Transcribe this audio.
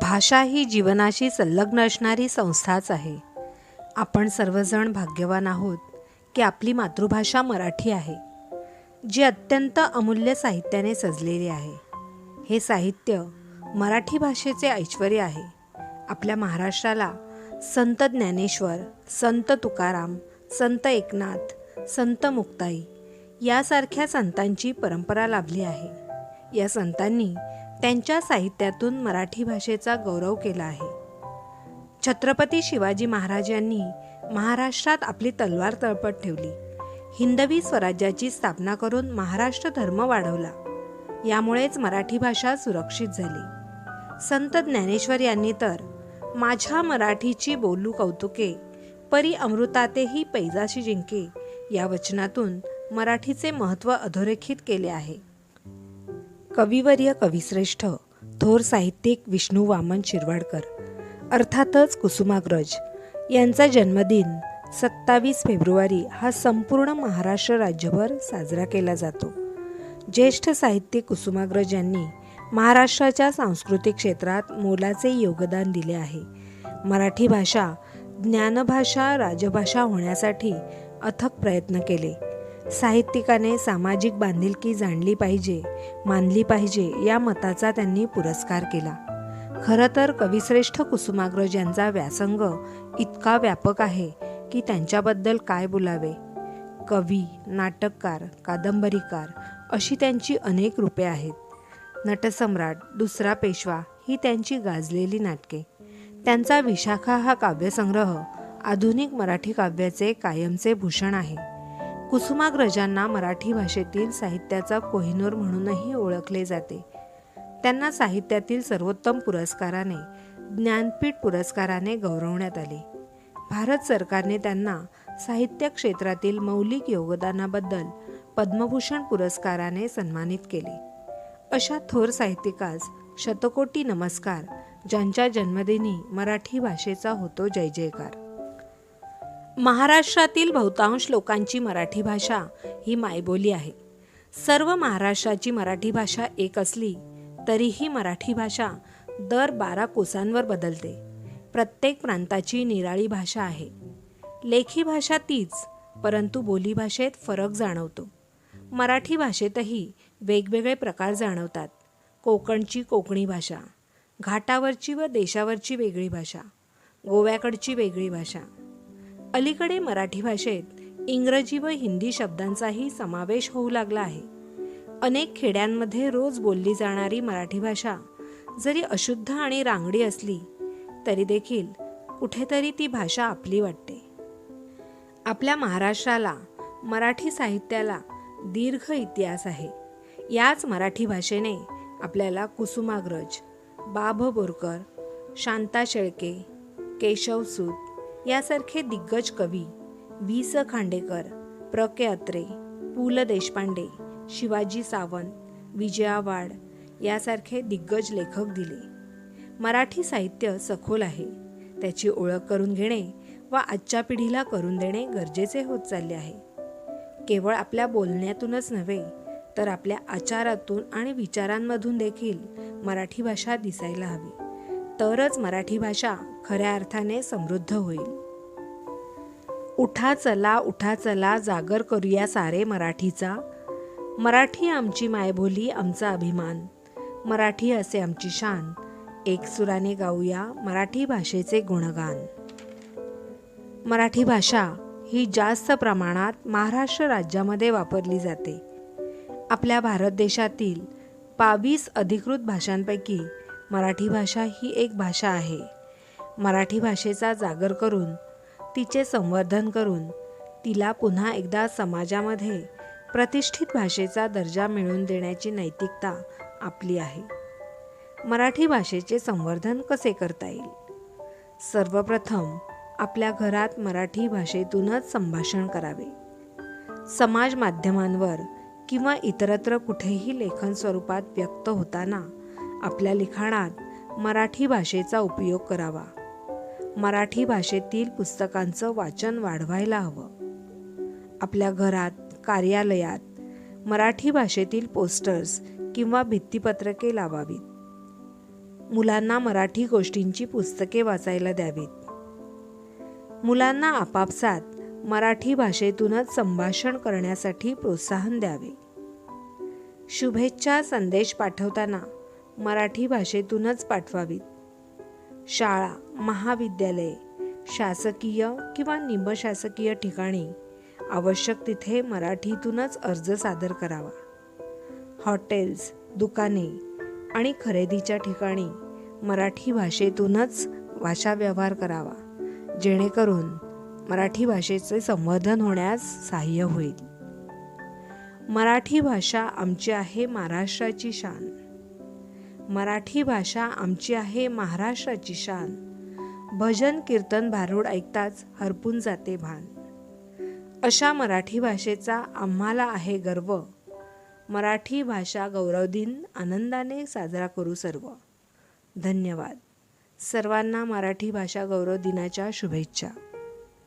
भाषा ही जीवनाशी संलग्न असणारी संस्थाच आहे. आपण सर्वजण भाग्यवान आहोत की आपली मातृभाषा मराठी आहे, जी अत्यंत अमूल्य साहित्याने सजलेली आहे. हे साहित्य मराठी भाषेचे ऐश्वर्य आहे. आपल्या महाराष्ट्राला संत ज्ञानेश्वर, संत तुकाराम, संत एकनाथ, संत मुक्ताई यासारख्या संतांची परंपरा लाभली आहे. या संतांनी त्यांच्या साहित्यातून मराठी भाषेचा गौरव केला आहे. छत्रपती शिवाजी महाराज यांनी महाराष्ट्रात आपली तलवार तळपत ठेवली. हिंदवी स्वराज्याची स्थापना करून महाराष्ट्र धर्म वाढवला. यामुळेच मराठी भाषा सुरक्षित झाली. संत ज्ञानेश्वर यांनी तर माझ्या मराठीची बोलू कौतुके, परी अमृतातेही पैजाशी जिंके या वचनातून मराठीचे महत्त्व अधोरेखित केले आहे. कविवर्य कविश्रेष्ठ थोर साहित्यिक विष्णू वामन शिरवाडकर अर्थातच कुसुमाग्रज यांचा जन्मदिन 27 फेब्रुवारी हा संपूर्ण महाराष्ट्र राज्यभर साजरा केला जातो. ज्येष्ठ साहित्यिक कुसुमाग्रज यांनी महाराष्ट्राच्या सांस्कृतिक क्षेत्रात मोलाचे योगदान दिले आहे. मराठी भाषा ज्ञानभाषा, राजभाषा होण्यासाठी अथक प्रयत्न केले. साहित्यिकाने सामाजिक बांधिलकी जाणली पाहिजे, मानली पाहिजे या मताचा त्यांनी पुरस्कार केला. खरं तर कविश्रेष्ठ कुसुमाग्रज यांचा व्यासंग इतका व्यापक आहे की त्यांच्याबद्दल काय बोलावे. कवी, नाटककार, कादंबरीकार अशी त्यांची अनेक रूपे आहेत. नटसम्राट, दुसरा पेशवा ही त्यांची गाजलेली नाटके. त्यांचा विशाखा हा काव्यसंग्रह आधुनिक मराठी काव्याचे कायमचे भूषण आहे. कुसुमाग्रजांना मराठी भाषेतील साहित्याचा कोहिनूर म्हणूनही ओळखले जाते. त्यांना साहित्यातील सर्वोत्तम पुरस्काराने, ज्ञानपीठ पुरस्काराने गौरवण्यात आले. भारत सरकारने त्यांना साहित्य क्षेत्रातील मौलिक योगदानाबद्दल पद्मभूषण पुरस्काराने सन्मानित केले. अशा थोर साहित्यिकास शतकोटी नमस्कार, ज्यांच्या जन्मदिनी मराठी भाषेचा होतो जय जयकार. महाराष्ट्रातील बहुतांश लोकांची मराठी भाषा ही मायबोली आहे. सर्व महाराष्ट्राची मराठी भाषा एक असली तरीही मराठी भाषा दर 12 कोसांवर बदलते. प्रत्येक प्रांताची निराळी भाषा आहे. लेखी भाषा तीच, परंतु बोलीभाषेत फरक जाणवतो. मराठी भाषेतही वेगवेगळे प्रकार जाणवतात. कोकणची कोकणी भाषा, घाटावरची व देशावरची वेगळी भाषा, गोव्याकडची वेगळी भाषा. अलीकडे मराठी भाषेत इंग्रजी व हिंदी शब्दांचाही समावेश होऊ लागला आहे. अनेक खेड्यांमध्ये रोज बोलली जाणारी मराठी भाषा जरी अशुद्ध आणि रांगडी असली तरी देखील कुठेतरी ती भाषा आपली वाटते. आपल्या महाराष्ट्राला, मराठी साहित्याला दीर्घ इतिहास आहे. याच मराठी भाषेने आपल्याला कुसुमाग्रज, बा भ बोरकर, शांता शेळके, केशवसूत यासारखे दिग्गज कवी, वि स खांडेकर, प्र के अत्रे, पु ल देशपांडे, शिवाजी सावंत, विजया वाड यासारखे दिग्गज लेखक दिले. मराठी साहित्य सखोल आहे. त्याची ओळख करून घेणे व आजच्या पिढीला करून देणे गरजेचे होत चालले आहे. केवळ आपल्या बोलण्यातूनच नव्हे तर आपल्या आचारातून आणि विचारांमधून देखील मराठी भाषा दिसायला हवी. तरच मराठी भाषा खऱ्या अर्थाने समृद्ध होईल. उठा चला जागर करूया सारे मराठीचा. मराठी आमची मायबोली, आमचा अभिमान. मराठी असे आमची शान. एक सुराने गाऊया मराठी भाषेचे गुणगान. मराठी भाषा ही जास्त प्रमाणात महाराष्ट्र राज्यामध्ये वापरली जाते. आपल्या भारत देशातील 22 अधिकृत भाषांपैकी मराठी भाषा ही एक भाषा आहे. मराठी भाषेचा जागर करून, तिचे संवर्धन करून, तिला पुन्हा एकदा समाजामध्ये प्रतिष्ठित भाषेचा दर्जा मिळवून देण्याची नैतिकता आपली आहे. मराठी भाषेचे संवर्धन कसे करता येईल? सर्वप्रथम आपल्या घरात मराठी भाषेतूनच संभाषण करावे. समाज माध्यमांवर किंवा इतरत्र कुठेही लेखन स्वरूपात व्यक्त होताना आपल्या लिखाणात मराठी भाषेचा उपयोग करावा. मराठी भाषेतील पुस्तकांचं वाचन वाढवायला हवं. आपल्या घरात, कार्यालयात मराठी भाषेतील पोस्टर्स किंवा भित्तिपत्रके लावावीत. मुलांना मराठी गोष्टींची पुस्तके वाचायला द्यावीत. मुलांना आपापसात मराठी भाषेतूनच संभाषण करण्यासाठी प्रोत्साहन द्यावे. शुभेच्छा संदेश पाठवताना मराठी भाषेतूनच पाठवावीत. शाळा, महाविद्यालये, शासकीय किंवा निमशासकीय ठिकाणी आवश्यक तिथे मराठीतूनच अर्ज सादर करावा. हॉटेल्स, दुकाने आणि खरेदीच्या ठिकाणी मराठी भाषेतूनच भाषाव्यवहार करावा, जेणेकरून मराठी भाषेचे संवर्धन होण्यास सहाय्य होईल. मराठी भाषा आमची आहे महाराष्ट्राची शान. मराठी भाषा आमची आहे महाराष्ट्राची शान. भजन कीर्तन भारूड ऐकताच हरपून जाते भान. अशा मराठी भाषेचा आम्हाला आहे गर्व. मराठी भाषा गौरव दिन आनंदाने साजरा करू सर्व. धन्यवाद. सर्वांना मराठी भाषा गौरव दिनाच्या शुभेच्छा.